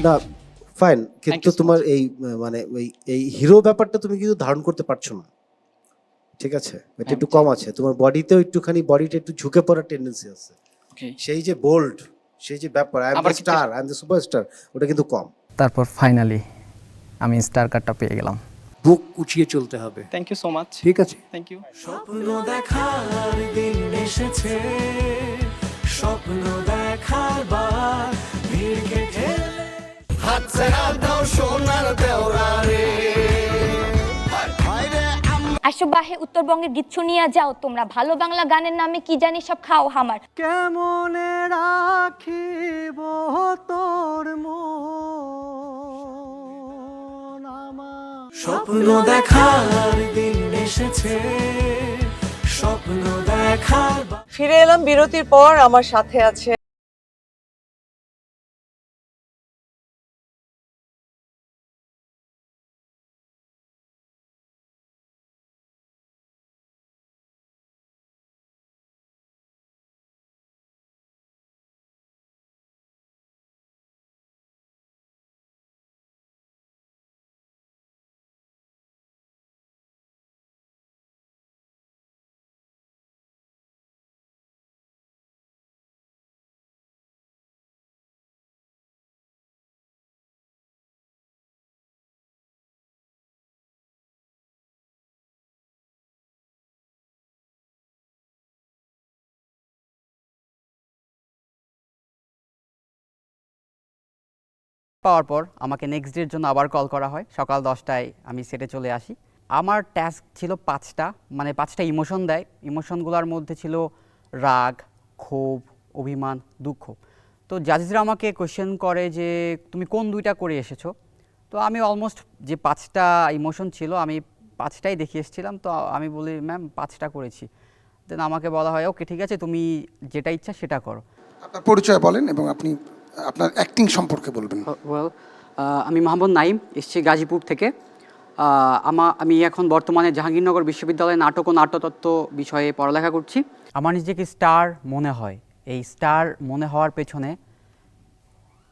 না ফাইন, কিন্তু so তোমার এই মানে এই হিরো ব্যাপারটা তুমি কিন্তু ধারণ করতে পারছো না, ঠিক আছে? এটা একটু কম আছে, তোমার বডিতেও একটুখানি, বডিটা একটু ঝুঁকে পড়ার টেন্ডেন্সি আছে। ওকে সেই যে বোল্ড, সেই যে ব্যাপার আই এম আবার the star, I am the superstar, ওটা কিন্তু কম। তারপর ফাইনালি আমি স্টার কার্ডটা পেয়ে গেলাম। বুক উঠিয়ে চলতে হবে, থ্যাংক ইউ সো মাচ। ঠিক আছে? Thank you. স্বপ্ন দেখার দিন এসেছে, স্বপ্ন দেখার বার ভিড়কে ঠেলে হাত ছাড়া দাও সোনার দেওরা রে। আসো বাহে উত্তরবঙ্গের গীত শুনিয়া যাও তোমরা, ভালো বাংলা গানের নামে কি জানি সব খাও হামার। কেমনে রাখিব তোর মন আমার। স্বপ্ন দেখার দিন এসেছে, স্বপ্ন দেখার ফিরে এলাম বিরতির পর। আমার সাথে আছে পাওয়ার পর আমাকে নেক্সট ডের জন্য আবার কল করা হয়। সকাল 10টায় আমি সেটে চলে আসি। আমার টাস্ক ছিল 5টা, মানে 5টা ইমোশন দেয়। ইমোশনগুলোর মধ্যে ছিল রাগ, ক্ষোভ, অভিমান, দুঃখ। তো জাজেসরা আমাকে কোয়েশ্চেন করে যে তুমি কোন 2টা করে এসেছো। তো আমি অলমোস্ট যে 5টা ইমোশন ছিল আমি 5টাই দেখিয়ে এসেছিলাম। তো আমি বলি ম্যাম 5টা করেছি। দেন আমাকে বলা হয় ওকে ঠিক আছে, তুমি যেটা ইচ্ছা সেটা করো। আপনার পরিচয় বলেন এবং আপনি আপনার অ্যাক্টিং সম্পর্কে বলবেন। ওয়েল, আমি মোহাম্মদ নাইম, এসেছি গাজীপুর থেকে। আমি এখন বর্তমানে জাহাঙ্গীরনগর বিশ্ববিদ্যালয়ে নাটক ও নাট্যতত্ত্ব বিষয়ে পড়ালেখা করছি। আমার নিজেকে স্টার মনে হয়। এই স্টার মনে হওয়ার পেছনে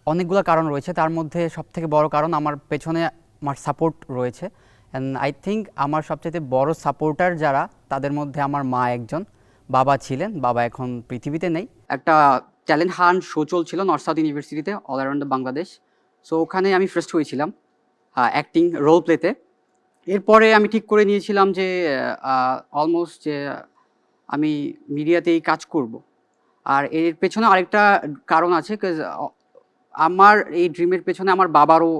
অনেকগুলো কারণ রয়েছে। তার মধ্যে সবথেকে বড় কারণ আমার পেছনে আমার সাপোর্ট রয়েছে। অ্যান্ড আই থিঙ্ক আমার সবচেয়ে বড় সাপোর্টার যারা, তাদের মধ্যে আমার মা একজন, বাবা ছিলেন, বাবা এখন পৃথিবীতে নেই। একটা ট্যালেন্ট হান্ট শো চলছিল নর্থ সাউথ ইউনিভার্সিটিতে, অল অ্যারাউন্ড বাংলাদেশ। সো ওখানে আমি ফার্স্ট হয়েছিলাম অ্যাক্টিং রোল প্লেতে। এরপরে আমি ঠিক করে নিয়েছিলাম যে অলমোস্ট যে আমি মিডিয়াতেই কাজ করব। আর এর পেছনে আরেকটা কারণ আছে, বিকজ আমার এই ড্রিমের পেছনে আমার বাবারও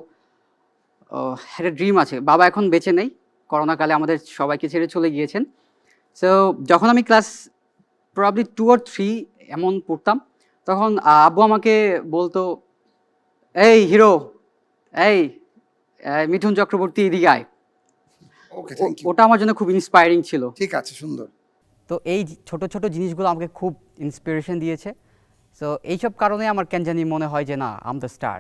একটা ড্রিম আছে। বাবা এখন বেঁচে নেই, করোনাকালে আমাদের সবাইকে ছেড়ে চলে গিয়েছেন। সো যখন আমি ক্লাস প্রবাবলি 2 or 3 এমন পড়তাম, তখন আব্বু আমাকে বলতো এই হিরো, এই মিঠুন চক্রবর্তী এদিকে আয়। ওকে, থ্যাংক ইউ। ওটা আমার জন্য খুব ইন্সপায়ারিং ছিল। ঠিক আছে, সুন্দর। তো এই ছোট ছোট জিনিসগুলো আমাকে খুব ইন্সপিরেশন দিয়েছে। সো এইসব কারণে আমার কেন জানি মনে হয় যে না, আম দ্য স্টার।